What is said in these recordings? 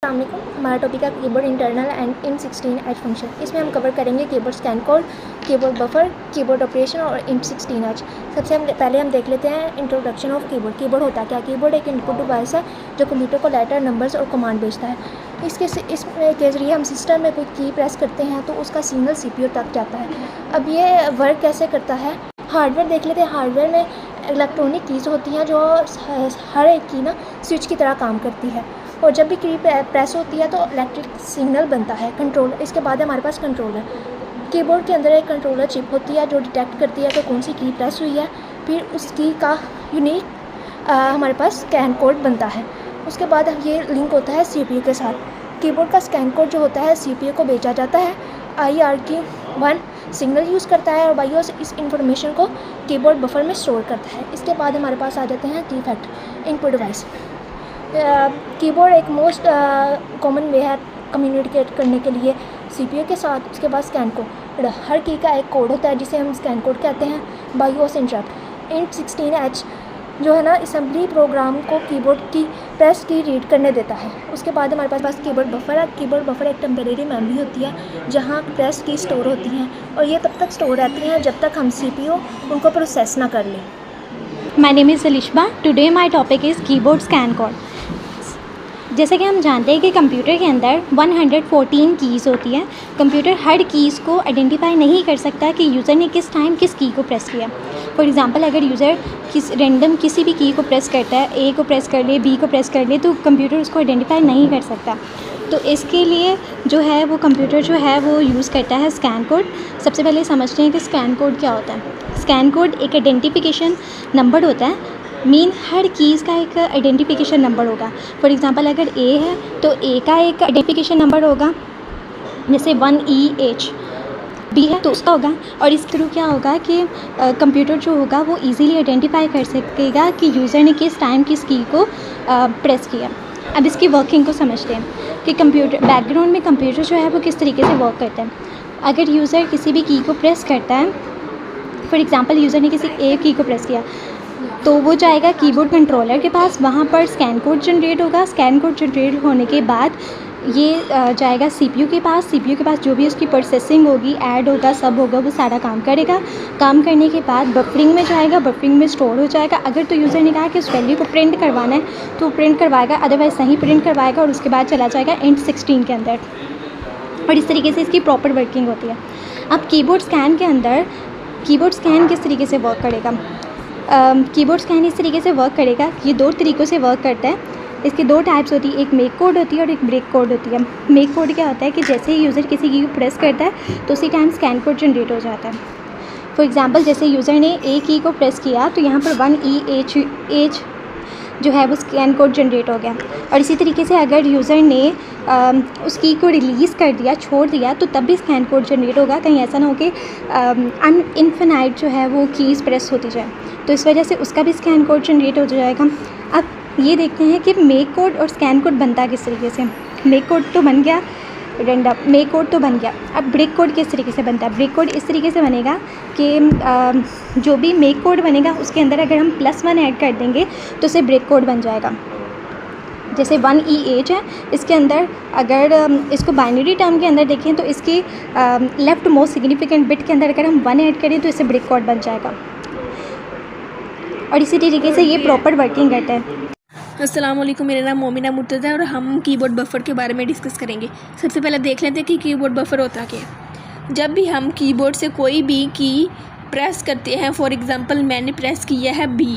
अस्सलाम वालेकुम। हमारा टॉपिक है keyboard internal and INT16H function. इसमें हम कवर करेंगे keyboard scan code, keyboard buffer, keyboard operation और INT16H। सबसे पहले हम देख लेते हैं इंट्रोडक्शन ऑफ कीबोर्ड। कीबोर्ड होता क्या? कीबोर्ड एक इनपुट डिवाइस है जो कंप्यूटर को लेटर, नंबर्स और कमांड भेजता है। इसके ज़रिए हम सिस्टम में कोई की प्रेस करते हैं तो उसका सिग्नल CPU तक जाता है। अब ये वर्क कैसे करता है? हार्डवेयर देख लेते हैं। हार्डवेयर में इलेक्ट्रॉनिक कीज़ होती हैं जो हर एक की स्विच की तरह काम करती है, और जब भी की प्रेस होती है तो इलेक्ट्रिक सिग्नल बनता है। कंट्रोल, इसके बाद हमारे पास कंट्रोलर। कीबोर्ड के अंदर एक कंट्रोलर चिप होती है जो डिटेक्ट करती है कि कौन सी की प्रेस हुई है। फिर उस की का यूनिक हमारे पास स्कैन कोड बनता है। उसके बाद ये लिंक होता है CPU के साथ। कीबोर्ड का स्कैन कोड जो होता है CPU को भेजा जाता है। IRQ1 सिग्नल यूज़ करता है और BIOS इस इंफॉर्मेशन को कीबोर्ड बफर में स्टोर करता है। इसके बाद हमारे पास आ जाते हैं की फैक्टर, इनपुट डिवाइस। कीबोर्ड एक मोस्ट कॉमन वे है कम्युनिकेट करने के लिए CPU के साथ। उसके बाद स्कैन कोड, हर की का एक कोड होता है जिसे हम स्कैन कोड कहते हैं। BIOS interrupt. INT16H जो है असेंबली प्रोग्राम को कीबोर्ड की प्रेस की रीड करने देता है। उसके बाद हमारे पास कीबोर्ड बफर है। कीबोर्ड बफर एक टेम्परेरी मेमोरी होती है जहां प्रेस की स्टोर होती हैं, और ये तब तक स्टोर रहती हैं जब तक हम CPU उनको प्रोसेस ना कर लें। My name is Salishba. Today my topic is keyboard scan code. जैसे कि हम जानते हैं कि कंप्यूटर के अंदर 114 कीज़ होती हैं। कंप्यूटर हर कीज़ को आइडेंटिफाई नहीं कर सकता कि यूज़र ने किस टाइम किस की को प्रेस किया। फॉर एग्जांपल, अगर यूज़र रैंडम किसी भी की को प्रेस करता है, A को प्रेस कर ले, B को प्रेस कर ले, तो कंप्यूटर उसको आइडेंटिफाई नहीं कर सकता। तो इसके लिए जो है वो कंप्यूटर जो है वो यूज़ करता है स्कैन कोड। सबसे पहले समझते हैं कि स्कैन कोड क्या होता है। स्कैन कोड एक आइडेंटिफिकेशन नंबर होता है। हर कीज़ का एक आइडेंटिफिकेशन नंबर होगा। फॉर एग्जांपल, अगर A है तो A का एक आइडेंटिफिकेशन नंबर होगा, जैसे 1EH। B है तो उसका होगा, और इस थ्रू क्या होगा कि कंप्यूटर जो होगा वो इजीली आइडेंटिफाई कर सकेगा कि यूज़र ने किस टाइम किस की को प्रेस किया। अब इसकी वर्किंग को समझते हैं कि कंप्यूटर बैकग्राउंड में कंप्यूटर जो है वो किस तरीके से वर्क करता है। अगर यूज़र किसी भी की को प्रेस करता है, फॉर एग्जांपल यूज़र ने किसी A की को प्रेस किया, तो वो जाएगा कीबोर्ड कंट्रोलर के पास, वहाँ पर स्कैन कोड जनरेट होगा। स्कैन कोड जनरेट होने के बाद ये जाएगा CPU के पास। CPU के पास जो भी उसकी प्रोसेसिंग होगी, ऐड होगा, सब होगा, वो सारा काम करेगा। काम करने के बाद बफरिंग में जाएगा, बफरिंग में स्टोर हो जाएगा। अगर तो यूज़र ने कहा कि उस वैल्यू को प्रिंट करवाना है तो प्रिंट करवाएगा, अदरवाइज़ नहीं प्रिंट करवाएगा, और उसके बाद चला जाएगा INT16 के अंदर। और इस तरीके से इसकी प्रॉपर वर्किंग होती है। अब कीबोर्ड स्कैन के अंदर कीबोर्ड स्कैन किस तरीके से वर्क करेगा? कीबोर्ड स्कैन इस तरीके से वर्क करेगा, ये दो तरीक़ों से वर्क करता है। इसकी दो टाइप्स होती है, एक मेक कोड होती है और एक ब्रेक कोड होती है। मेक कोड क्या होता है कि जैसे ही यूज़र किसी की प्रेस करता है तो उसी टाइम स्कैन कोड जनरेट हो जाता है। फॉर एग्जांपल, जैसे यूज़र ने A की को प्रेस किया तो यहाँ पर 1EH जो है वो स्कैन कोड जनरेट हो गया। और इसी तरीके से अगर यूज़र ने उस की को रिलीज़ कर दिया, छोड़ दिया, तो तब भी स्कैन कोड जनरेट होगा। कहीं ऐसा ना हो कि इनफिनाइट जो है वो कीज़ प्रेस होती जाए, तो इस वजह से उसका भी स्कैन कोड जनरेट हो जाएगा। अब ये देखते हैं कि मेक कोड और स्कैन कोड बनता किस तरीके से। मेक कोड तो बन गया, मेक कोड तो बन गया। अब ब्रेक कोड किस तरीके से बनता है? ब्रेक कोड इस तरीके से बनेगा कि जो भी मेक कोड बनेगा उसके अंदर अगर हम +1 ऐड कर देंगे तो उसे ब्रेक कोड बन जाएगा। जैसे 1EH है, इसके अंदर अगर इसको बाइनरी टर्म के अंदर देखें तो इसकी लेफ़्ट मोस्ट सिग्निफिकेंट बिट के अंदर अगर हम 1 ऐड करें तो इससे ब्रेक कोड बन जाएगा। और इसी तरीके से ये प्रॉपर वर्किंग करता है। अस्सलाम वालेकुम, मेरा नाम मोमिना मुर्तज़ा है और हम कीबोर्ड बफर के बारे में डिस्कस करेंगे। सबसे पहले देख लेते हैं कि कीबोर्ड बफर होता क्या है। जब भी हम कीबोर्ड से कोई भी की प्रेस करते हैं, फॉर एग्जांपल मैंने प्रेस किया है B,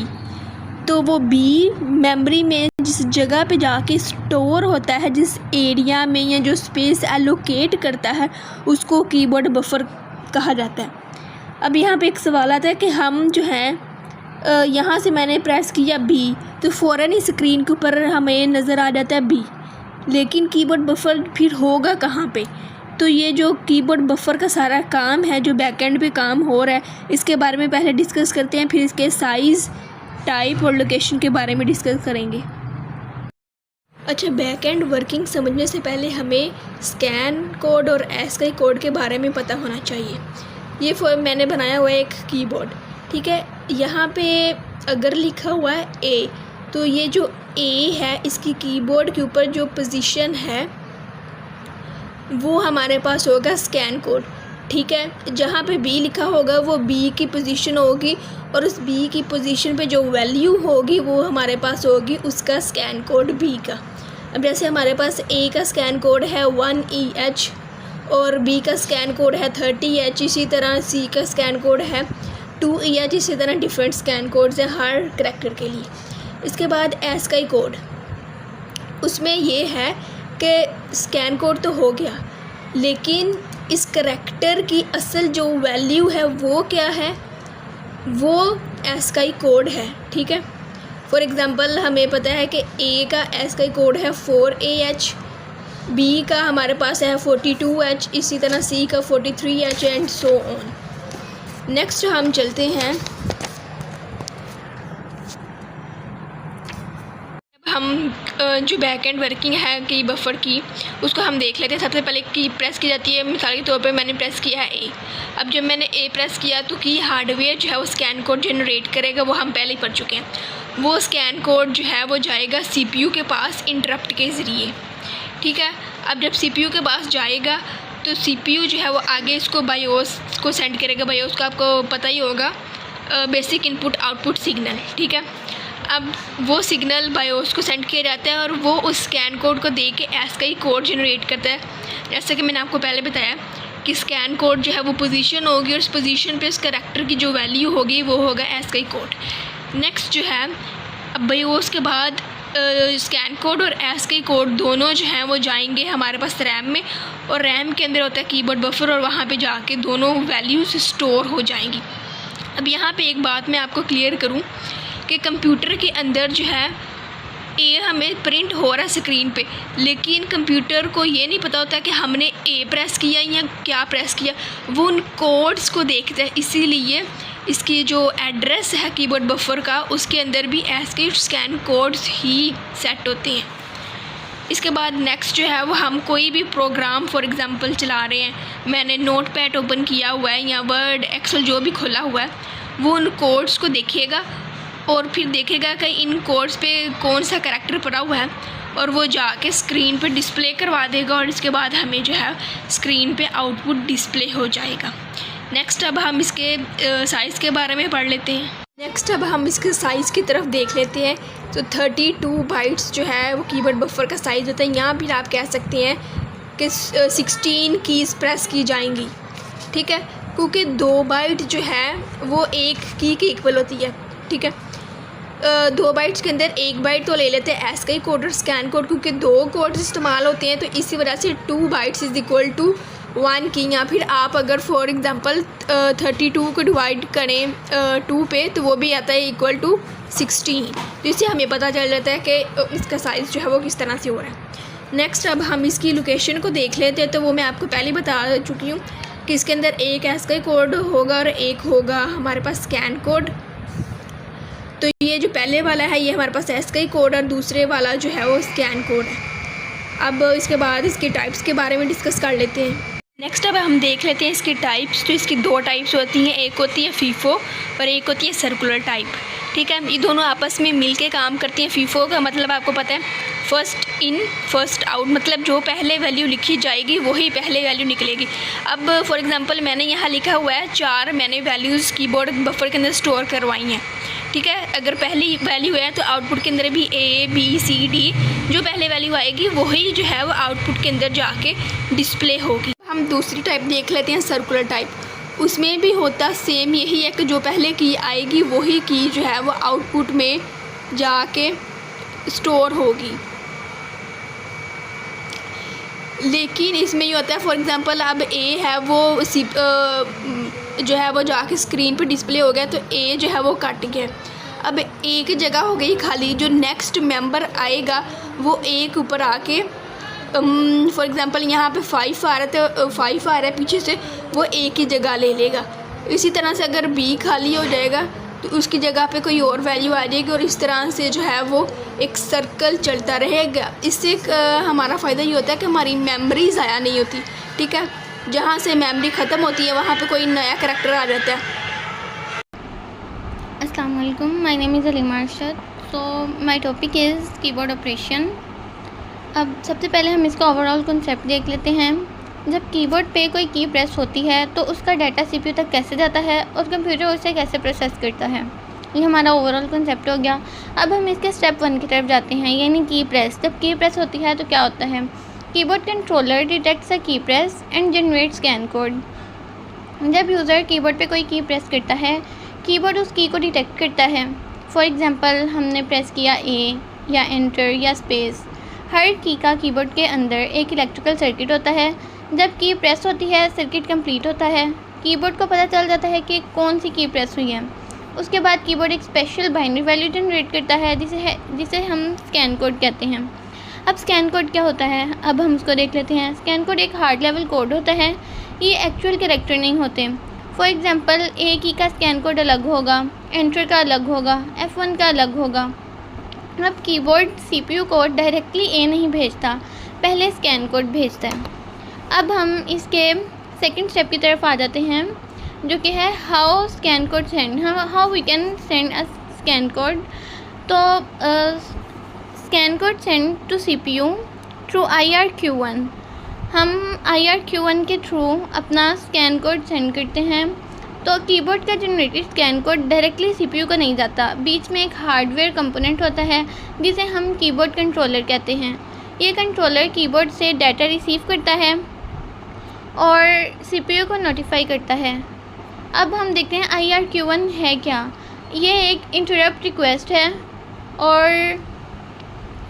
तो वो B मेमोरी में जिस जगह पे जाके स्टोर होता है, जिस एरिया में या जो स्पेस एलोकेट करता है, उसको कीबोर्ड बफर कहा जाता है। अब यहाँ पे एक सवाल आता है कि हम जो हैं यहाँ से मैंने प्रेस किया B, तो फ़ौरन ही स्क्रीन के ऊपर हमें नज़र आ जाता है B, लेकिन कीबोर्ड बफर फिर होगा कहाँ पे? तो ये जो कीबोर्ड बफर का सारा काम है, जो बैकएंड पे काम हो रहा है, इसके बारे में पहले डिस्कस करते हैं, फिर इसके साइज़, टाइप और लोकेशन के बारे में डिस्कस करेंगे। अच्छा, बैकएंड वर्किंग समझने से पहले हमें स्कैन कोड और ASCII कोड के बारे में पता होना चाहिए। ये मैंने बनाया हुआ है एक कीबोर्ड, ठीक है। यहाँ पे अगर लिखा हुआ है A तो ये जो ए है इसकी कीबोर्ड के ऊपर जो पोजीशन है वो हमारे पास होगा स्कैन कोड, ठीक है। जहाँ पे बी लिखा होगा वो बी की पोजीशन होगी और उस बी की पोजीशन पे जो वैल्यू होगी वो हमारे पास होगी उसका स्कैन कोड बी का। अब जैसे हमारे पास ए का स्कैन कोड है 1EH और बी का स्कैन कोड है 30H, इसी तरह सी का स्कैन कोड है 2EH, इसी तरह डिफरेंट स्कैन कोड्स हैं हर करैक्टर के लिए। इसके बाद एस का कोड, उसमें ये है कि स्कैन कोड तो हो गया लेकिन इस करैक्टर की असल जो वैल्यू है वो क्या है, वो एस का कोड है, ठीक है। फॉर एग्ज़ाम्पल हमें पता है कि ए का एस का कोड है 4AH, बी का हमारे पास है 42H, इसी तरह सी का 43H and so on. Next हम चलते हैं, हम जो बैक एंड वर्किंग है की बफर की उसको हम देख लेते हैं। सबसे पहले की प्रेस की जाती है, मिसाल के तौर पे मैंने प्रेस किया है ए। अब जब मैंने ए प्रेस किया तो की हार्डवेयर जो है वो स्कैन कोड जनरेट करेगा, वो हम पहले ही पढ़ चुके हैं। वो स्कैन कोड जो है वो जाएगा CPU के पास इंटरप्ट के ज़रिए, ठीक है। अब जब CPU के पास जाएगा तो CPU जो है वो आगे इसको बायोस को सेंड करेगा। बायोस को आपको पता ही होगा, बेसिक इनपुट आउटपुट सिग्नल, ठीक है। अब वो सिग्नल बायोस को सेंड किया जाता है और वो उस स्कैन कोड को दे के एस का ही कोड जनरेट करता है। जैसा कि मैंने आपको पहले बताया कि स्कैन कोड जो है वो पोजीशन होगी और उस पोजीशन पे उस करैक्टर की जो वैल्यू होगी वो होगा एस का ही कोड। नेक्स्ट जो है, अब बायोस के बाद स्कैन कोड और एस का ही कोड दोनों जो हैं वो जाएंगे हमारे पास रैम में, और रैम के अंदर होता है कीबोर्ड बफर और वहाँ पे जाके दोनों वैल्यूज स्टोर हो जाएंगी। अब यहाँ पे एक बात मैं आपको क्लियर करूँ कि कंप्यूटर के अंदर जो है ए हमें प्रिंट हो रहा है स्क्रीन पे, लेकिन कंप्यूटर को ये नहीं पता होता कि हमने ए प्रेस किया या क्या प्रेस किया, वो उन कोड्स को देखता है। इसीलिए इसकी जो एड्रेस है कीबोर्ड बफर का उसके अंदर भी एस के स्कैन कोड्स ही सेट होते हैं। इसके बाद नेक्स्ट जो है वो हम कोई भी प्रोग्राम फॉर एग्ज़ाम्पल चला रहे हैं, मैंने नोटपैड ओपन किया हुआ है या वर्ड एक्सेल जो भी खुला हुआ है, वो उन कोड्स को देखेगा और फिर देखेगा कि इन कोड्स पे कौन सा करैक्टर पड़ा हुआ है और वो जाके स्क्रीन पे डिस्प्ले करवा देगा और इसके बाद हमें जो है स्क्रीन पे आउटपुट डिस्प्ले हो जाएगा। नेक्स्ट अब हम इसके साइज़ के बारे में पढ़ लेते हैं। नेक्स्ट अब हम इसके साइज़ की तरफ देख लेते हैं। तो 32 बाइट्स जो है वो कीबोर्ड बफर का साइज़ होता है। यहाँ भी आप कह सकते हैं कि 16 कीज़ प्रेस की जाएंगी, ठीक है, क्योंकि 2 बाइट जो है वो एक की के इक्वल होती है, ठीक है। 2 बाइट्स के अंदर 1 बाइट तो ले लेते हैं एस का ही कोड और स्कैन कोड, क्योंकि 2 कोड्स इस्तेमाल होते हैं तो इसी वजह से 2 बाइट्स इज़ इक्वल टू 1 की। या फिर आप अगर फॉर एग्ज़ाम्पल 32 को डिवाइड करें 2 पे तो वो भी आता है इक्वल टू 16। तो इससे हमें पता चल जाता है कि इसका साइज़ जो है वो किस तरह से हो रहा है। नेक्स्ट अब हम इसकी लोकेशन को देख लेते हैं। तो वो मैं आपको पहले बता चुकी हूँ कि इसके अंदर एक एस का कोड होगा और एक होगा हमारे पास स्कैन कोड। तो ये जो पहले वाला है ये हमारे पास एस का ही कोड और दूसरे वाला जो है वो स्कैन कोड है। अब इसके बाद इसके टाइप्स के बारे में डिस्कस कर लेते हैं। नेक्स्ट अब हम देख लेते हैं इसकी टाइप्स। तो इसकी 2 टाइप्स होती हैं, एक होती है फीफो और एक होती है सर्कुलर टाइप, ठीक है। ये दोनों आपस में मिल के काम करती हैं। फीफो का मतलब आपको पता है फर्स्ट इन फर्स्ट आउट, मतलब जो पहले वैल्यू लिखी जाएगी वही पहले वैल्यू निकलेगी। अब फॉर एग्ज़ाम्पल मैंने यहाँ लिखा हुआ है 4 मैंने वैल्यूज़ कीबोर्ड बफर के अंदर स्टोर करवाई हैं, ठीक है। अगर पहली वैल्यू है तो आउटपुट के अंदर भी A B C D जो पहले वैल्यू आएगी वही जो है वो आउटपुट के अंदर जाके डिस्प्ले होगी। हम दूसरी टाइप देख लेते हैं सर्कुलर टाइप। उसमें भी होता सेम यही है कि जो पहले की आएगी वही की जो है वो आउटपुट में जाके स्टोर होगी। लेकिन इसमें ये होता है फॉर एग्ज़ाम्पल अब A है वो जो है वो जाके स्क्रीन पे डिस्प्ले हो गया तो A जो है वो कट गया। अब A की जगह हो गई खाली, जो नेक्स्ट मेंबर आएगा वो A के ऊपर आके फॉर एग्ज़ाम्पल यहाँ पे 5 आ रहा है तो 5 आ रहा है पीछे से, वो A की जगह ले लेगा। इसी तरह से अगर B खाली हो जाएगा तो उसकी जगह पे कोई और वैल्यू आ जाएगी और इस तरह से जो है वो एक सर्कल चलता रहेगा। इससे हमारा फ़ायदा ये होता है कि हमारी मेमोरी ज़ाया नहीं होती, ठीक है। जहाँ से मेमोरी ख़त्म होती है वहाँ पे कोई नया करैक्टर आ जाता है। अस्सलाम वालेकुम, my name is Aleema Arshad. So my topic is keyboard operation. अब सबसे पहले हम इसका ओवरऑल कॉन्सेप्ट देख लेते हैं। जब कीबोर्ड पे कोई की प्रेस होती है तो उसका डाटा सीपीयू तक कैसे जाता है और कंप्यूटर उसे कैसे प्रोसेस करता है, ये हमारा ओवरऑल कॉन्सेप्ट हो गया। अब हम इसके स्टेप 1 की तरफ जाते हैं, यानी की प्रेस। जब की प्रेस होती है तो क्या होता है, कीबोर्ड कंट्रोलर डिटेक्ट्स अ की press and generate scan code. जब यूज़र कीबोर्ड पे कोई की प्रेस करता है, कीबोर्ड उस की को डिटेक्ट करता है। फॉर एग्जांपल हमने प्रेस किया ए या एंटर या स्पेस। हर की का कीबोर्ड के अंदर एक इलेक्ट्रिकल सर्किट होता है। जब की प्रेस होती है, सर्किट कंप्लीट होता है, कीबोर्ड को पता चल जाता है कि कौन सी की प्रेस हुई है। उसके बाद कीबोर्ड एक स्पेशल बाइनरी वैल्यू जनरेट करता है जिसे हम स्कैन कोड कहते हैं। अब स्कैन कोड क्या होता है, अब हम उसको देख लेते हैं। स्कैन कोड एक हार्ड लेवल कोड होता है, ये एक्चुअल कैरेक्टर नहीं होते। फॉर एग्जांपल ए की का स्कैन कोड अलग होगा, एंटर का अलग होगा, F1 का अलग होगा। अब कीबोर्ड सीपीयू को डायरेक्टली ए नहीं भेजता, पहले स्कैन कोड भेजता है। अब हम इसके सेकंड स्टेप की तरफ आ जाते हैं, जो कि है how scan code send, how we can send a scan code. तो scan code send to CPU through IRQ1। हम IRQ1 के थ्रू अपना स्कैन कोड सेंड करते हैं। तो कीबोर्ड का generated scan code directly CPU को नहीं जाता, बीच में एक हार्डवेयर कंपोनेंट होता है जिसे हम कीबोर्ड कंट्रोलर कहते हैं। ये कंट्रोलर कीबोर्ड से डाटा रिसीव करता है और सीपीयू को नोटिफाई करता है। अब हम देखते हैं IRQ1 है क्या। ये एक इंटरप्ट रिक्वेस्ट है और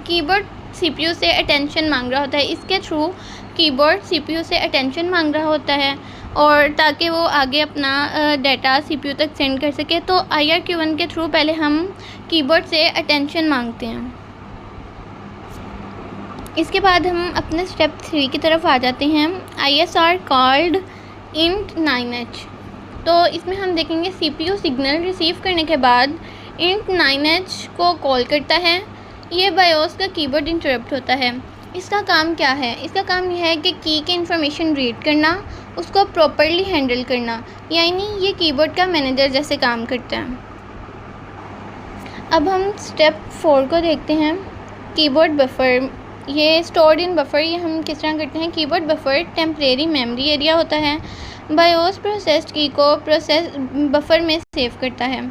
कीबोर्ड सीपीयू से अटेंशन मांग रहा होता है। इसके थ्रू कीबोर्ड सीपीयू से अटेंशन मांग रहा होता है और ताकि वो आगे अपना डाटा सीपीयू तक सेंड कर सके। तो IRQ1 के थ्रू पहले हम कीबोर्ड से अटेंशन मांगते हैं। इसके बाद हम अपने स्टेप 3 की तरफ आ जाते हैं, ISR कॉल्ड int 9H। तो इसमें हम देखेंगे सीपीयू सिग्नल रिसीव करने के बाद int 9H को कॉल करता है। ये बायोस का कीबोर्ड इंटरप्ट होता है। इसका काम क्या है, इसका काम यह है कि की के इंफॉर्मेशन रीड करना, उसको प्रॉपरली हैंडल करना, यानी ये कीबोर्ड का मैनेजर जैसे काम करता है। अब हम स्टेप 4 को देखते हैं, कीबोर्ड बफर। ये स्टोर्ड इन बफर, ये हम किस तरह करते हैं। Keyboard buffer temporary memory area होता है, बायोस प्रोसेस्ड की को बफर में सेव करता है।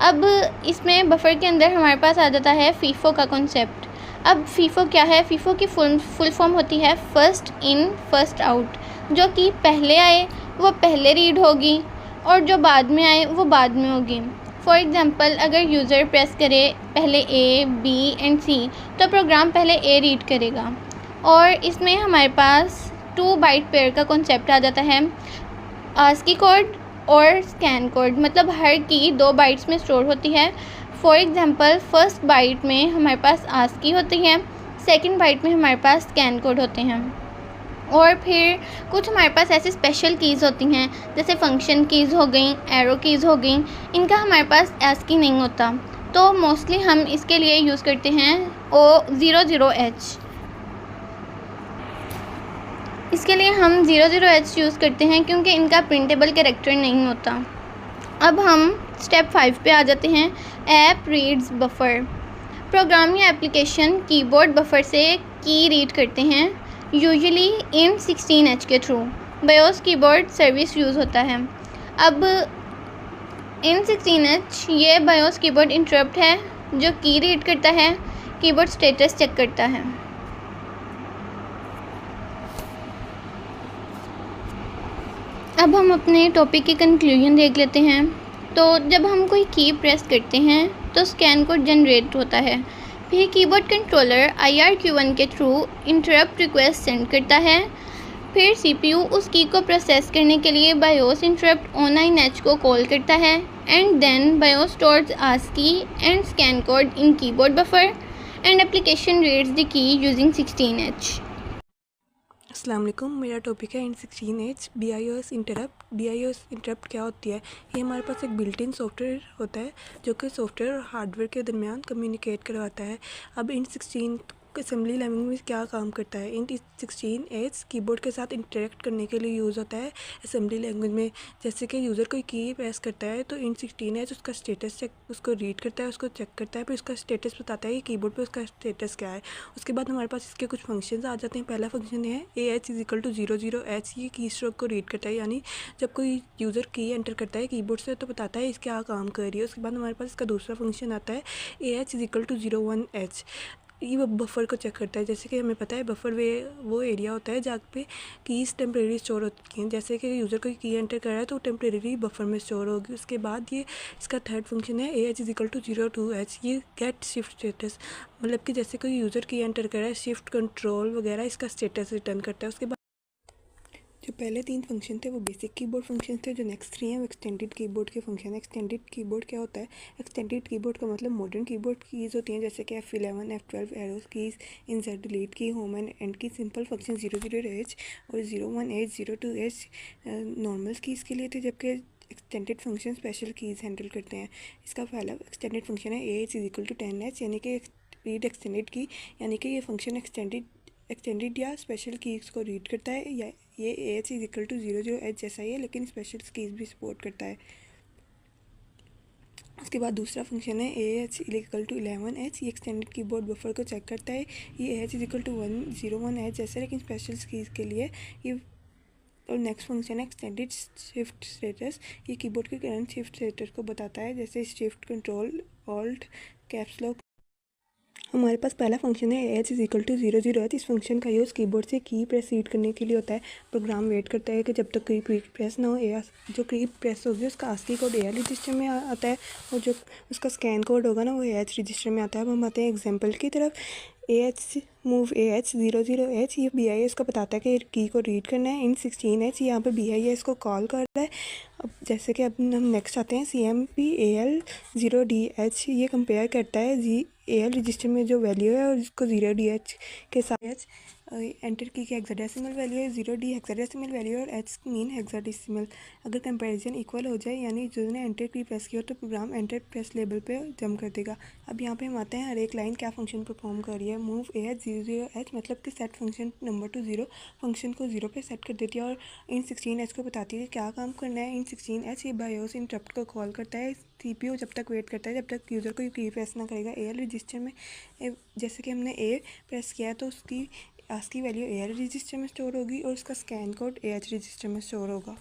अब इसमें बफर के अंदर हमारे पास आ जाता है फीफो का कॉन्सेप्ट। अब फीफो क्या है, फीफो की फुल फॉर्म होती है फर्स्ट इन फर्स्ट आउट। जो कि पहले आए वो पहले रीड होगी और जो बाद में आए वो बाद में होगी। फॉर एग्ज़ाम्पल अगर यूज़र प्रेस करे पहले A, B एंड C, तो प्रोग्राम पहले A रीड करेगा। और इसमें हमारे पास 2 बाइट पेयर का कॉन्सेप्ट आ जाता है, ASCII कोड और स्कैन कोड। मतलब हर की 2 बाइट्स में स्टोर होती है। फॉर एग्ज़ाम्पल फर्स्ट बाइट में हमारे पास ASCII होती है, सेकंड बाइट में हमारे पास स्कैन कोड होते हैं। और फिर कुछ हमारे पास ऐसे स्पेशल कीज़ होती हैं, जैसे फंक्शन कीज़ हो गई, एरो कीज़ हो गई, इनका हमारे पास ASCII नहीं होता। तो मोस्टली हम इसके लिए यूज़ करते हैं O00H। इसके लिए हम 00H यूज़ करते हैं क्योंकि इनका प्रिंटेबल कैरेक्टर नहीं होता। अब हम स्टेप 5 पे आ जाते हैं, ऐप रीड्स बफर। प्रोग्राम या एप्लीकेशन कीबोर्ड बफर से की रीड करते हैं, यूजुअली इन 16H के through. BIOS keyboard service use होता है। अब इन 16H ये बायोस कीबोर्ड इंटरप्ट है जो की रीड करता है, कीबोर्ड स्टेटस चेक करता है। अब हम अपने टॉपिक की कंक्लूजन देख लेते हैं। तो जब हम कोई की प्रेस करते हैं तो स्कैन कोड जनरेट होता है, फिर कीबोर्ड कंट्रोलर IRQ1 के थ्रू इंटरप्ट रिक्वेस्ट सेंड करता है, फिर सीपीयू उस की को प्रोसेस करने के लिए बायोस इंटरप्ट O9H को कॉल करता है and then BIOS stores ASCII and scan code in keyboard buffer and application reads the key using 16H। अस्सलाम वालेकुम, मेरा टॉपिक है in 16H BIOS interrupt. BIOS interrupt क्या होती है, ये हमारे पास एक बिल्ट इन सॉफ्टवेयर होता है जो कि सॉफ्टवेयर और हार्डवेयर के दरमियान कम्युनिकेट करवाता है। अब इन 16 असेंबली लैंग्वेज में क्या काम करता है। इंट 16H कीबोर्ड के साथ इंटरेक्ट करने के लिए यूज़ होता है असेंबली लैंग्वेज में। जैसे कि यूज़र कोई की प्रेस करता है तो इंट 16H उसका स्टेटस चेक, उसको रीड करता है, उसको चेक करता है, फिर उसका स्टेटस बताता है कि कीबोर्ड पे उसका स्टेटस क्या है। उसके बाद हमारे पास इसके कुछ फंक्शंस आ जाते हैं। पहला फंक्शन है AH = 00H, ये की स्ट्रोक को रीड करता है, यानी जब कोई यूज़र की एंटर करता है कीबोर्ड से तो बताता है इस क्या काम कर रही है। उसके बाद हमारे पास इसका दूसरा फंक्शन आता है AH = 01H, ये बफर को चेक करता है। जैसे कि हमें पता है बफर वो एरिया होता है जहाँ पे कीज़ टेम्प्रेरी स्टोर होती हैं। जैसे कि यूज़र कोई की एंटर कर रहा है तो टेम्प्रेरी बफर में स्टोर होगी। उसके बाद ये इसका थर्ड फंक्शन है AH = 02H, ये गेट शिफ्ट स्टेटस, मतलब कि जैसे कोई यूज़र की एंटर कर रहा है, शिफ्ट कंट्रोल वगैरह इसका स्टेटस रिटर्न करता है। उसके बाद जो पहले 3 फंक्शन थे वो बेसिक कीबोर्ड फंक्शन थे, जो नेक्स्ट 3 हैं वो एक्सटेंडेड कीबोर्ड के फंक्शन है। एक्सटेंडेड कीबोर्ड क्या होता है? एक्सटेंडेड कीबोर्ड का मतलब मॉडर्न कीबोर्ड कीज़ होती हैं, जैसे कि F11, F12, arrows keys, insert delete की, होम एंड एंड की। सिंपल फंक्शन 00H और 01H 02H नॉर्मल कीज़ के लिए थे, जबकि extended function special keys handle करते हैं। इसका पहला एक्सटेंडेड फंक्शन है AH = 10H, यानी कि रीड एक्सटेंडेड की, यानी कि ये फंक्शन एक्सटेंडेड या स्पेशल कीज़ को रीड करता है। या ये AH = 00H जैसा ही है, लेकिन स्पेशल कीज़ भी सपोर्ट करता है। उसके बाद दूसरा फंक्शन है AH = 11H, ये एक्सटेंडेड कीबोर्ड बफर को चेक करता है। ये AH = 101H जैसा है, लेकिन स्पेशल कीज़ के लिए ये। और नेक्स्ट फंक्शन है एक्सटेंडेड शिफ्ट स्टेटस, ये कीबोर्ड के करंट शिफ्ट स्टेटस को बताता है, जैसे shift, control, alt, caps lock. हमारे पास पहला फंक्शन है AH = 00H। इस फंक्शन का यूज़ कीबोर्ड से की प्रेस रीड करने के लिए होता है। प्रोग्राम वेट करता है कि जब तक की प्रेस ना हो, जो की प्रेस होगी उसका ASCII कोड AL रजिस्टर में आता है, और जो उसका स्कैन कोड होगा ना वो AH रजिस्टर में आता है। अब हम आते हैं एग्जाम्पल की तरफ। मूव AH 00H, ये BIS को बताता है कि की को रीड करना है। इन 16H यहाँ पे BIS को कॉल कर रहा है। अब जैसे कि अब हम नेक्स्ट आते हैं CMP AL 0DH, ये कंपेयर करता है AL रजिस्टर में जो वैल्यू है और इसको 0DH के साथ। एंटर की हेक्साडेसिमल वैल्यू है, 0D हेक्साडेसिमल वैल्यू और H मीन हेक्साडेसिमल। अगर कंपैरिजन इक्वल हो जाए, यानी जो ने एंटर की प्रेस किया तो प्रोग्राम एंटर प्रेस लेबल पे जंप कर देगा। अब यहाँ पे हम आते हैं हर एक लाइन क्या फंक्शन परफॉर्म कर रही है। मूव AH 00H मतलब कि set function number two 0, function को 0 पे सेट कर देती है और इन 16H को बताती है क्या काम करना है। इन 16H ये बायोस इंटरप्ट को कॉल करता है। CPU जब तक वेट करता है जब तक यूज़र को की प्रेस ना करेगा। AL रजिस्टर में जैसे कि हमने A प्रेस किया तो उसकी ASCII वैल्यू AL रजिस्टर में स्टोर होगी और उसका स्कैन कोड AH रजिस्टर में स्टोर होगा।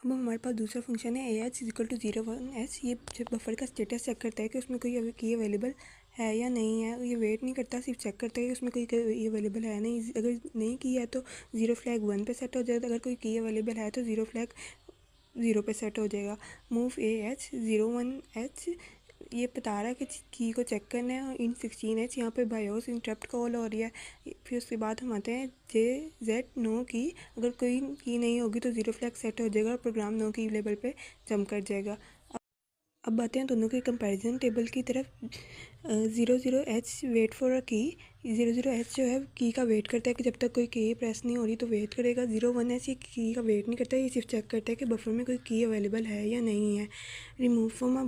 अब हमारे पास दूसरा फंक्शन है AH = 01H, ये बफर का स्टेटस चेक करता है कि उसमें कोई की अवेलेबल है या नहीं है। ये वेट नहीं करता, सिर्फ चेक करता है कि उसमें कोई की अवेलेबल है नहीं। अगर नहीं की है तो 0 फ्लैग 1 पे सेट हो जाएगा, अगर कोई की अवेलेबल है तो 0 फ्लैग 0 पे सेट हो जाएगा। मूव AH 01H, ये बता रहा है कि की को चेक करना है। और इन 16H यहाँ पे बायोस इंटरप्ट कॉल हो रही है। फिर उसके बाद हम आते हैं JZ नो की, अगर कोई की नहीं होगी तो 0 फ्लैग सेट हो जाएगा और प्रोग्राम नो की लेवल पे जंप कर जाएगा। अब आते हैं दोनों के कंपैरिजन टेबल की तरफ। 00H वेट फॉर अ की, 00H जो है की का वेट करता है कि जब तक कोई की प्रेस नहीं हो रही तो वेट करेगा। 01H ये की का वेट नहीं करता, ये सिर्फ चेक करता है कि बफर में कोई की अवेलेबल है या नहीं है। रिमूव फ्रॉम अ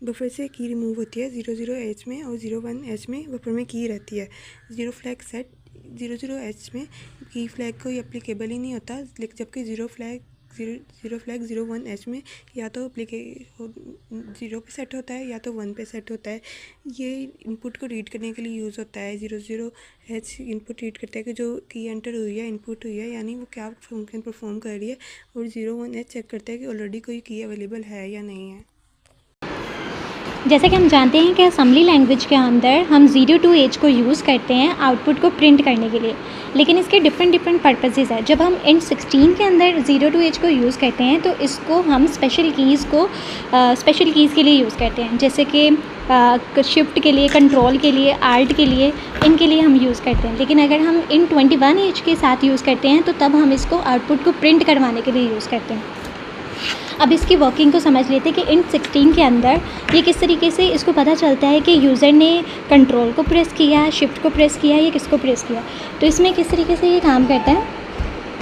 बफर से की रिमूव होती है 00H में, और 01H में बफर में की रहती है। 0 फ्लैग सेट 00H में की फ्लैग कोई एप्लीकेबल ही नहीं होता, जबकि 0 फ्लैग 01H में या तो 0 पे सेट होता है या तो 1 पे सेट होता है। ये इनपुट को रीड करने के लिए यूज़ होता है। 00H इनपुट रीड करता है कि जो की एंटर हुई है, इनपुट हुई है, यानी वो क्या फंक्शन परफॉर्म कर रही है। और 01H चेक करता है कि ऑलरेडी कोई की अवेलेबल है या नहीं है। जैसे कि हम जानते हैं कि असेंबली लैंग्वेज के अंदर हम 02H को यूज़ करते हैं आउटपुट को प्रिंट करने के लिए, लेकिन इसके डिफरेंट पर्पसेस है। जब हम int 16 के अंदर 02H को यूज़ करते हैं तो इसको हम स्पेशल कीज़ के लिए यूज़ करते हैं, जैसे कि शिफ्ट के लिए, कंट्रोल के लिए, आल्ट के लिए, इनके लिए हम यूज़ करते हैं। लेकिन अगर हम int 21H के साथ यूज़ करते हैं तो तब हम इसको आउटपुट को प्रिंट करवाने के लिए यूज़ करते हैं। अब इसकी वर्किंग को समझ लेते हैं कि int 16 के अंदर ये किस तरीके से इसको पता चलता है कि यूज़र ने कंट्रोल को प्रेस किया, शिफ्ट को प्रेस किया या किसको प्रेस किया। तो इसमें किस तरीके से ये काम करता है,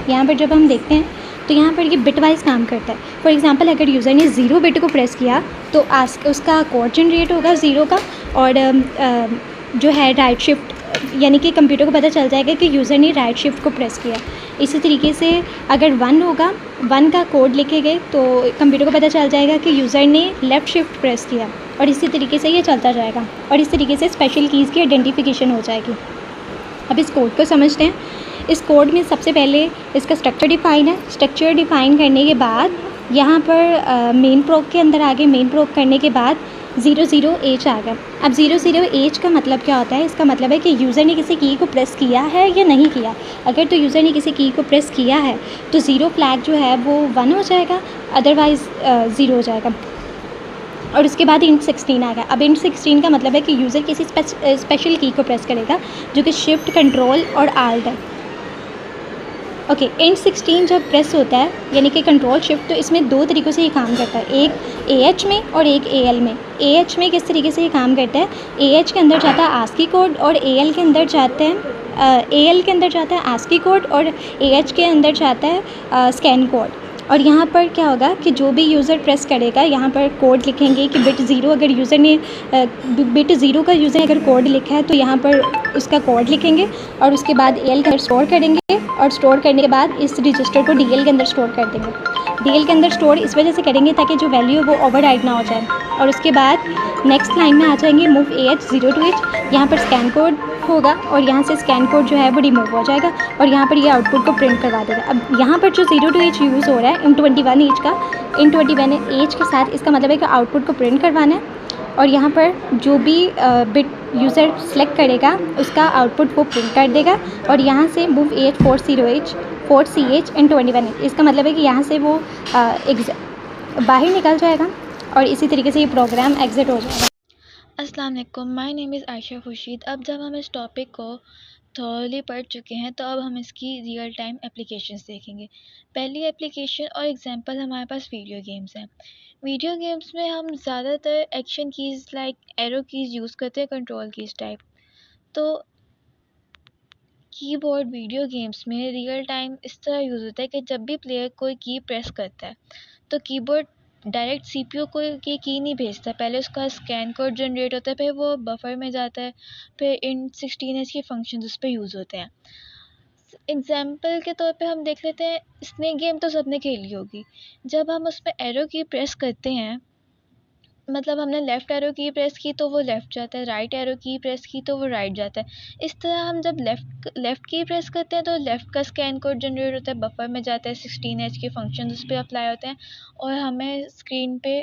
यहाँ पर जब हम देखते हैं तो यहाँ पर ये बिट वाइज काम करता है। फॉर एग्जांपल अगर यूज़र ने 0 बिट को प्रेस किया तो उसका कोड जनरेट होगा 0 का, और जो है राइट शिफ्ट, यानी कि कंप्यूटर को पता चल जाएगा कि यूज़र ने राइट शिफ्ट को प्रेस किया। इसी तरीके से अगर 1 होगा, 1 का कोड लिखेंगे तो कंप्यूटर को पता चल जाएगा कि यूज़र ने लेफ़्ट शिफ्ट प्रेस किया, और इसी तरीके से ये चलता जाएगा, और इस तरीके से स्पेशल कीज़ की आइडेंटिफिकेशन हो जाएगी। अब इस कोड को समझते हैं। इस कोड में सबसे पहले इसका स्ट्रक्चर डिफ़ाइन है। स्ट्रक्चर डिफ़ाइन करने के बाद यहाँ पर मेन प्रोग के अंदर आगे मेन प्रोग करने के बाद 00H आ गया। अब 00H का मतलब क्या होता है? इसका मतलब है कि यूज़र ने किसी की को प्रेस किया है या नहीं किया। अगर तो यूज़र ने किसी की को प्रेस किया है तो 0 फ्लैग जो है वो 1 हो जाएगा, अदरवाइज़ 0 हो जाएगा। और उसके बाद इंट 16 आ गया। अब इंट 16 का मतलब है कि यूज़र किसी स्पेशल की को प्रेस करेगा, जो कि शिफ्ट, कंट्रोल और आल्ट है। ओके, इंट 16 जब प्रेस होता है, यानी कि कंट्रोल शिफ्ट, तो इसमें 2 तरीक़ों से ये काम करता है, एक AH में और एक AL में। AH में किस तरीके से ये काम करता है? AH के अंदर जाता है ASCII कोड और AL के अंदर जाता है AL के अंदर जाता है ASCII कोड और AH के अंदर जाता है स्कैन कोड। और यहाँ पर क्या होगा कि जो भी यूज़र प्रेस करेगा, यहाँ पर कोड लिखेंगे कि बिट 0, अगर यूज़र ने बिट 0 का यूज़र अगर कोड लिखा है तो यहाँ पर उसका कोड लिखेंगे, और उसके बाद AL के अंदर स्टोर करेंगे, और स्टोर करने के बाद इस रजिस्टर को DL के अंदर स्टोर कर देंगे। DL के अंदर स्टोर इस वजह से करेंगे ताकि जो वैल्यू है वो ओवरराइड ना हो जाए। और उसके बाद नेक्स्ट लाइन में आ जाएंगे मूव AH 0 to H। यहाँ पर स्कैन कोड होगा और यहाँ से स्कैन कोड जो है वो रिमूव हो जाएगा, और यहाँ पर ये आउटपुट को प्रिंट करवा देगा। अब यहाँ पर जो 0 to H यूज़ हो रहा है इन 21H का, इन 21H के साथ, इसका मतलब है कि आउटपुट को प्रिंट करवाना है, और यहाँ पर जो भी बिट यूज़र सेलेक्ट करेगा उसका आउटपुट वो प्रिंट कर देगा। और यहाँ से मूव AH 40H 4CH इन 21H, इसका मतलब है कि यहाँ से वो बाहर निकल जाएगा, और इसी तरीके से ये प्रोग्राम एग्ज़िट हो जाएगा। अस्सलाम वालेकुम, my name is Ayesha Khurshid. अब जब हम इस टॉपिक को थॉरली पढ़ चुके हैं तो अब हम इसकी रियल टाइम एप्लीकेशंस देखेंगे। पहली एप्लीकेशन और एग्जांपल हमारे पास वीडियो गेम्स हैं। वीडियो गेम्स में हम ज़्यादातर action keys like arrow keys use करते हैं, कंट्रोल कीज़ टाइप। तो कीबोर्ड वीडियो गेम्स में रियल टाइम इस तरह यूज़ होता है कि जब भी प्लेयर कोई की प्रेस करता है तो कीबोर्ड डायरेक्ट CPU को ये की नहीं भेजता, पहले उसका स्कैन कोड जनरेट होता है, फिर वो बफर में जाता है, फिर इन 16H के फंक्शंस उस पर यूज़ होते हैं। एग्जाम्पल के तौर पे हम देख लेते हैं, स्नेक गेम तो सबने खेली होगी। जब हम उसमें एरो की प्रेस करते हैं, मतलब हमने लेफ़्ट एरो की प्रेस की तो वो लेफ़्ट जाता है, राइट एरो की प्रेस की तो वो राइट जाता है। इस तरह हम जब लेफ़्ट की प्रेस करते हैं तो लेफ़्ट का स्कैन कोड जनरेट होता है, बफर में जाता है, 16H के फंक्शन उस पर अप्लाई होते हैं, और हमें स्क्रीन पे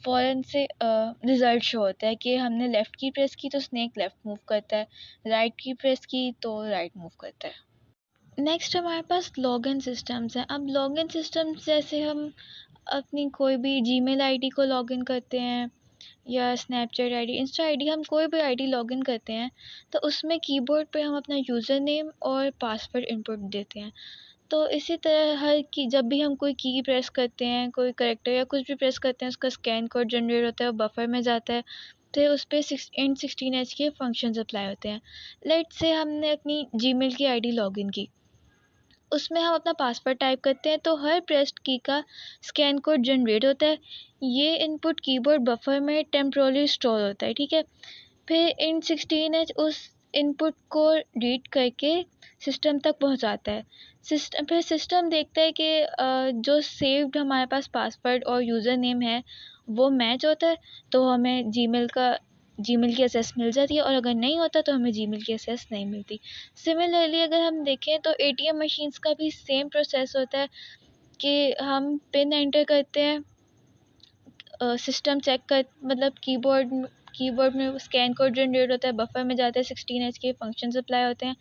फ़ौरन से रिज़ल्ट शो होता है कि हमने लेफ़्ट की प्रेस की तो स्नेक लेफ़्ट मूव करता है, राइट की प्रेस की तो राइट मूव करता है। नेक्स्ट हमारे पास लॉगिन सिस्टम्स हैं। अब लॉगिन सिस्टम्स जैसे हम अपनी कोई भी जीमेल आईडी को लॉगिन करते हैं, या स्नैपचैट आईडी, इंस्टा आईडी, हम कोई भी आईडी लॉगिन करते हैं तो उसमें कीबोर्ड पे हम अपना यूज़र नेम और पासवर्ड इनपुट देते हैं। तो इसी तरह हर की जब भी हम कोई की प्रेस करते हैं, कोई करैक्टर या कुछ भी प्रेस करते हैं, उसका स्कैन कोड जनरेट होता है और बफर में जाता है, फिर उस पर इन 16H के फंक्शंस अप्लाई होते हैं। लेट्स से हमने अपनी जीमेल की आईडी लॉगिन की, उसमें हम अपना पासवर्ड टाइप करते हैं तो हर प्रेस्ड की का स्कैन कोड जनरेट होता है। ये इनपुट कीबोर्ड बफर में टेम्पोरली स्टोर होता है, ठीक है। फिर इन 16H उस इनपुट को रीड करके सिस्टम तक पहुंचाता है। सिस्टम देखता है कि जो सेव्ड हमारे पास पासवर्ड और यूज़र नेम है वो मैच होता है तो हमें जीमेल की एक्सेस मिल जाती है, और अगर नहीं होता तो हमें जीमेल की एक्सेस नहीं मिलती। सिमिलरली अगर हम देखें तो ATM मशीन्स का भी सेम प्रोसेस होता है कि हम पिन एंटर करते हैं, सिस्टम चेक कर मतलब कीबोर्ड में स्कैन कोड जनरेट होता है, बफर में जाता है, 16H के फंक्शंस अप्लाई होते हैं,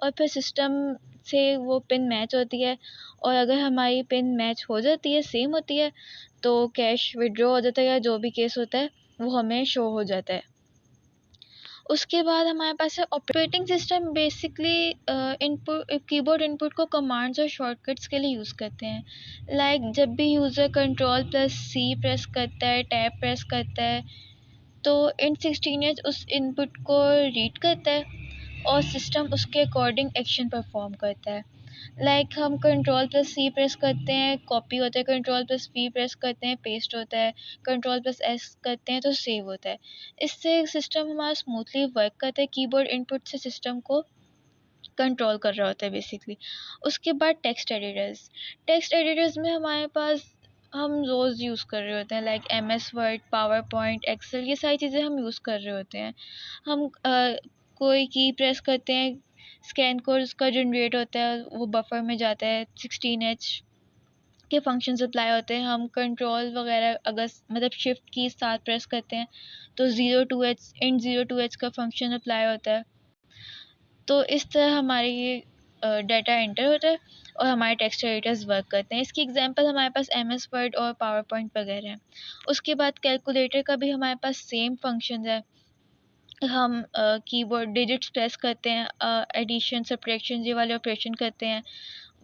और फिर सिस्टम से वो पिन मैच होती है, और अगर हमारी पिन मैच हो जाती है, सेम होती है, तो कैश विड्रॉ हो जाता है या जो भी केस होता है वो हमें शो हो जाता है। उसके बाद हमारे पास है operating system. Basically keyboard input को कमांड्स और शॉर्टकट्स के लिए यूज़ करते हैं। लाइक जब भी यूज़र Ctrl+C प्रेस करता है, टैब प्रेस करता है, तो इन 16H उस इनपुट को रीड करता है और सिस्टम उसके अकॉर्डिंग एक्शन परफॉर्म करता है। लाइक हम Ctrl+C प्रेस करते हैं, कॉपी होता है, Ctrl+V प्रेस करते हैं, पेस्ट होता है, Ctrl+S करते हैं तो सेव होता है। इससे सिस्टम हमारा स्मूथली वर्क करता है, कीबोर्ड इनपुट से सिस्टम को कंट्रोल कर रहा होता है बेसिकली। उसके बाद टेक्स्ट एडिटर्स में हमारे पास हम रोज़ यूज़ कर रहे होते हैं, like MS word, PowerPoint, Excel, ये सारी चीज़ें हम यूज़ कर रहे होते हैं। हम कोई की प्रेस करते हैं, स्कैन कोड उसका जनरेट होता है, वो बफर में जाता है, 16H के फंक्शंस अप्लाई होते हैं। हम कंट्रोल वगैरह अगर मतलब शिफ्ट की साथ प्रेस करते हैं तो 02H इन 02H का फंक्शन अप्लाई होता है। तो इस तरह हमारे ये डाटा एंटर होता है और हमारे टेक्स्ट एडिटर्स वर्क करते हैं। इसकी एग्जांपल हमारे पास MS वर्ड और पावर पॉइंट वगैरह हैं। उसके बाद कैलकुलेटर का भी हमारे पास सेम फंक्शन है। हम कीबोर्ड डिजिट्स प्रेस करते हैं, एडिशन सब्ट्रैक्शन ये वाले ऑपरेशन करते हैं,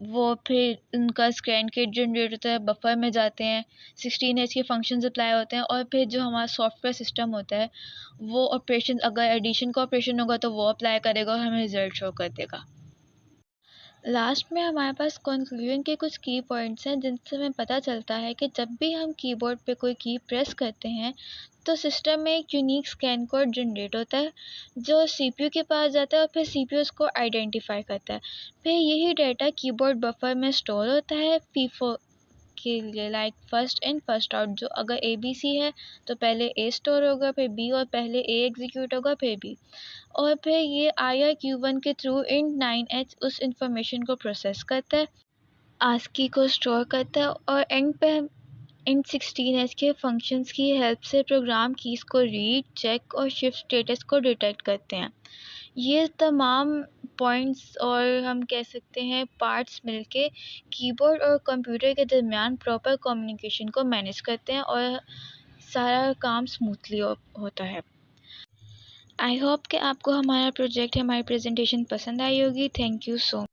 वो फिर उनका स्कैन किट जनरेट होता है, बफर में जाते हैं, 16H के फंक्शंस अप्लाई होते हैं और फिर जो हमारा सॉफ्टवेयर सिस्टम होता है वो ऑपरेशन, अगर एडिशन का ऑपरेशन होगा तो वो अप्लाई करेगा और हमें रिजल्ट शो कर देगा। लास्ट में हमारे पास कंक्लूजन के कुछ की पॉइंट्स हैं जिनसे हमें पता चलता है कि जब भी हम कीबोर्ड पे कोई की प्रेस करते हैं तो सिस्टम में एक यूनिक स्कैन कोड जनरेट होता है जो सीपीयू के पास जाता है और फिर सीपीयू उसको आइडेंटिफाई करता है। फिर यही डाटा कीबोर्ड बफर में स्टोर होता है फीफो के लिए, like first in first out. जो अगर ABC है तो पहले A स्टोर होगा, फिर B, और पहले A एग्जीक्यूट होगा फिर B, और फिर ये IRQ1 के थ्रू int 9H उस इंफॉर्मेशन को प्रोसेस करता है, ASCII को स्टोर करता है और एंड पे int 16H के फंक्शंस की हेल्प से प्रोग्राम कीज़ को रीड, चेक और शिफ्ट स्टेटस को डिटेक्ट करते हैं। ये तमाम पॉइंट्स और हम कह सकते हैं पार्ट्स मिलके कीबोर्ड और कंप्यूटर के दरमियान प्रॉपर कम्युनिकेशन को मैनेज करते हैं और सारा काम स्मूथली होता है। आई होप कि आपको हमारा प्रोजेक्ट, हमारी प्रेजेंटेशन पसंद आई होगी। Thank you so much.